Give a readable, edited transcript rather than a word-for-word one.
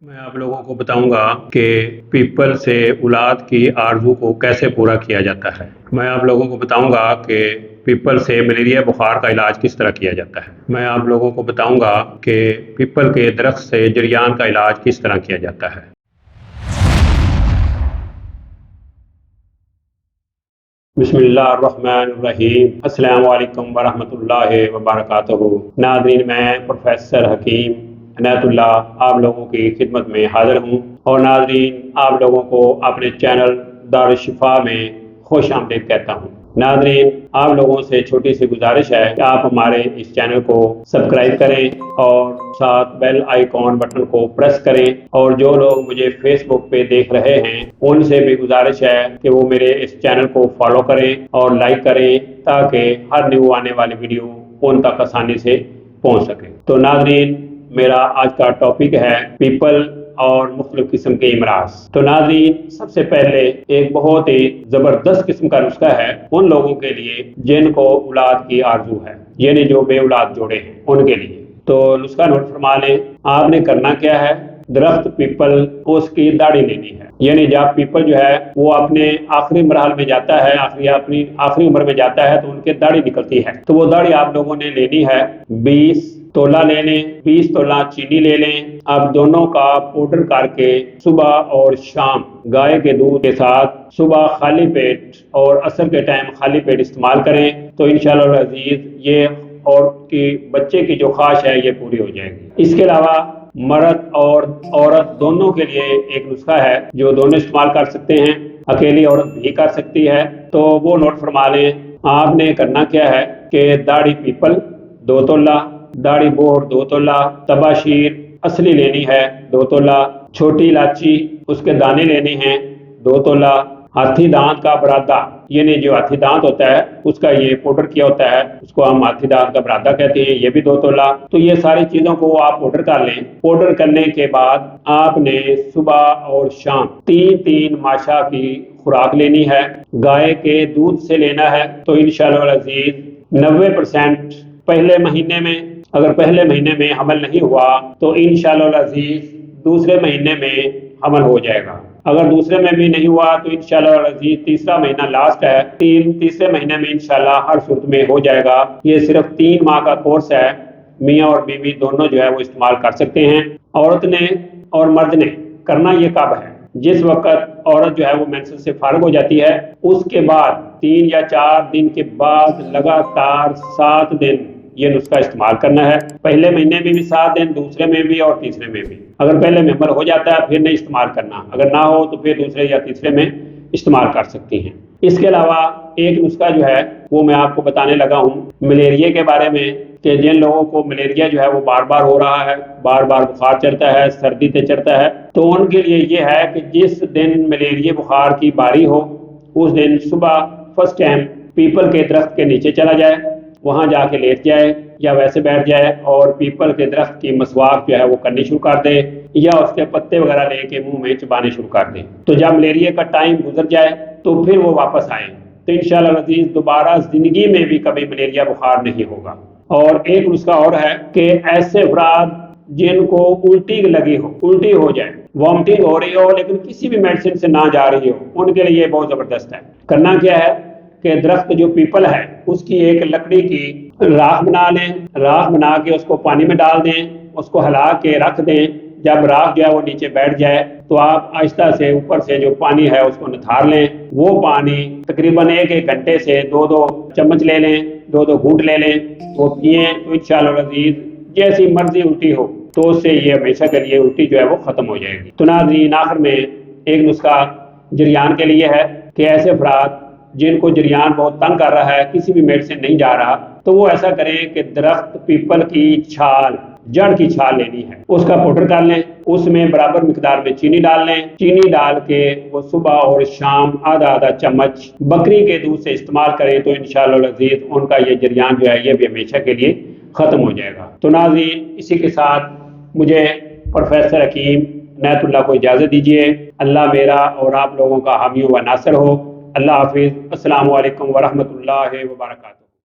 میں آپ لوگوں کو بتاؤں گا کہ پیپل سے اولاد کی آرزو کو کیسے پورا کیا جاتا ہے۔ میں آپ لوگوں کو بتاؤں گا کہ پیپل سے ملیریا بخار کا علاج کس طرح کیا جاتا ہے۔ میں آپ لوگوں کو بتاؤں گا کہ پیپل کے درخت سے جریان کا علاج کس طرح کیا جاتا ہے۔ بسم اللہ الرحمن الرحیم۔ السلام علیکم ورحمۃ اللہ وبرکاتہ۔ ناظرین، میں پروفیسر حکیم عنایت اللہ آپ لوگوں کی خدمت میں حاضر ہوں، اور ناظرین آپ لوگوں کو اپنے چینل دارالشفا میں خوش آمدید کہتا ہوں۔ ناظرین آپ لوگوں سے چھوٹی سی گزارش ہے کہ آپ ہمارے اس چینل کو سبسکرائب کریں اور ساتھ بیل آئیکن بٹن کو پریس کریں، اور جو لوگ مجھے فیس بک پہ دیکھ رہے ہیں ان سے بھی گزارش ہے کہ وہ میرے اس چینل کو فالو کریں اور لائک کریں، تاکہ ہر نیو آنے والی ویڈیو ان تک آسانی سے پہنچ سکے۔ تو ناظرین میرا آج کا ٹاپک ہے پیپل اور مختلف قسم کے امراض۔ تو ناظرین سب سے پہلے ایک بہت ہی زبردست قسم کا نسخہ ہے ان لوگوں کے لیے جن کو اولاد کی آرزو ہے، یعنی جو بے اولاد جوڑے ہیں ان کے لیے۔ تو نسخہ نوٹ فرما لیں۔ آپ نے کرنا کیا ہے، درخت پیپل اس کی داڑھی لینی ہے، یعنی جب پیپل جو ہے وہ اپنے آخری مرحلے میں جاتا ہے، اپنی آخری عمر میں جاتا ہے، تو ان کے داڑھی نکلتی ہے، تو وہ داڑھی آپ لوگوں نے لینی ہے 20 تولہ لے لیں، 20 تولہ چینی لے لیں۔ اب دونوں کا پاؤڈر کر کے صبح اور شام گائے کے دودھ کے ساتھ صبح خالی پیٹ اور عصر کے ٹائم خالی پیٹ استعمال کریں، تو انشاءاللہ العزیز یہ اور کی بچے کی جو خواہش ہے یہ پوری ہو جائے گی۔ اس کے علاوہ مرد اور عورت دونوں کے لیے ایک نسخہ ہے جو دونوں استعمال کر سکتے ہیں، اکیلی عورت بھی کر سکتی ہے، تو وہ نوٹ فرما لیں۔ آپ نے کرنا کیا ہے کہ داڑھی پیپل 2 تولہ، داڑھی بوڑ 2 تولہ، تباشیر اصلی لینی ہے 2 تولہ، چھوٹی الائچی اس کے دانے لینے ہیں 2 تولہ، ہاتھی دانت کا برادہ، یعنی جو ہاتھی دانت ہوتا ہے اس کا یہ پاؤڈر کیا ہوتا ہے، اس کو ہم ہاتھی دانت کا برادہ کہتے ہیں، یہ بھی 2 تولہ۔ تو یہ ساری چیزوں کو آپ پاؤڈر کر لیں۔ پاؤڈر کرنے کے بعد آپ نے صبح اور شام 3 ماشا کی خوراک لینی ہے، گائے کے دودھ سے لینا ہے، تو انشاءاللہ العزیز 90% پہلے مہینے میں، اگر پہلے مہینے میں حمل نہیں ہوا تو انشاءاللہ العزیز دوسرے مہینے میں حمل ہو جائے گا۔ اگر دوسرے میں بھی نہیں ہوا تو انشاءاللہ العزیز تیسرا مہینہ لاسٹ ہے، تیسرے مہینے میں انشاءاللہ ہر صورت میں ہو جائے گا۔ یہ صرف 3 ماہ کا کورس ہے، میاں اور بیوی دونوں جو ہے وہ استعمال کر سکتے ہیں۔ عورت نے اور مرد نے کرنا یہ کب ہے، جس وقت عورت جو ہے وہ مینسس سے فارغ ہو جاتی ہے اس کے بعد 3 یا 4 دن کے بعد لگاتار 7 دن یہ نسخہ استعمال کرنا ہے۔ پہلے مہینے میں بھی 7 دن، دوسرے میں بھی اور تیسرے میں بھی۔ اگر پہلے میں حمل ہو جاتا ہے پھر نہیں استعمال کرنا، اگر نہ ہو تو پھر دوسرے یا تیسرے میں استعمال کر سکتی ہیں۔ اس کے علاوہ ایک نسخہ جو ہے وہ میں آپ کو بتانے لگا ہوں ملیریا کے بارے میں، کہ جن لوگوں کو ملیریا جو ہے وہ بار بار ہو رہا ہے، بار بار بخار چڑھتا ہے، سردی تے چڑھتا ہے، تو ان کے لیے یہ ہے کہ جس دن ملیریا بخار کی باری ہو اس دن صبح فرسٹ ٹائم پیپل کے درخت کے نیچے چلا جائے، وہاں جا کے لیٹ جائے یا ویسے بیٹھ جائے، اور پیپل کے درخت کی مسواک جو ہے وہ کرنی شروع کر دے، یا اس کے پتے وغیرہ لے کے منہ میں چبانے شروع کر دیں۔ تو جب ملیریا کا ٹائم گزر جائے تو پھر وہ واپس آئیں، تو انشاءاللہ العزیز دوبارہ زندگی میں بھی کبھی ملیریا بخار نہیں ہوگا۔ اور ایک نسخہ اور ہے کہ ایسے افراد جن کو الٹی لگی ہو، الٹی ہو جائے، وامٹنگ ہو رہی ہو لیکن کسی بھی میڈیسن سے نہ جا رہی ہو، ان کے لیے بہت زبردست ہے۔ کرنا کیا ہے کہ درخت جو پیپل ہے اس کی ایک لکڑی کی راکھ بنا لیں، راکھ بنا کے اس کو پانی میں ڈال دیں، اس کو ہلا کے رکھ دیں۔ جب راکھ جو ہے وہ نیچے بیٹھ جائے تو آپ آہستہ سے اوپر سے جو پانی ہے اس کو نتھار لیں، وہ پانی تقریباً 1 گھنٹے سے 2 چمچ لے لیں، 2 گھونٹ لے لیں، وہ پئیں، تو انشاءاللہ العزیز جیسی مرضی الٹی ہو تو اس سے یہ ہمیشہ کے لیے الٹی جو ہے وہ ختم ہو جائے گی۔ تو ناظرین آخر میں ایک نسخہ جریان کے لیے ہے کہ ایسے افراد جن کو جریان بہت تنگ کر رہا ہے، کسی بھی میڈیسن نہیں جا رہا، تو وہ ایسا کریں کہ درخت پیپل کی چھال، جڑ کی چھال لینی ہے، اس کا پاؤڈر کر لیں، اس میں برابر مقدار میں چینی ڈال لیں، چینی ڈال کے وہ صبح اور شام آدھا چمچ بکری کے دودھ سے استعمال کریں، تو انشاءاللہ العزیز ان کا یہ جریان جو ہے یہ بھی ہمیشہ کے لیے ختم ہو جائے گا۔ تو ناظرین اسی کے ساتھ مجھے پروفیسر حکیم عنایت اللہ کو اجازت دیجیے۔ اللہ میرا اور آپ لوگوں کا حامی و ناصر ہو۔ اللہ حافظ۔ السلام علیکم ورحمۃ اللہ وبرکاتہ۔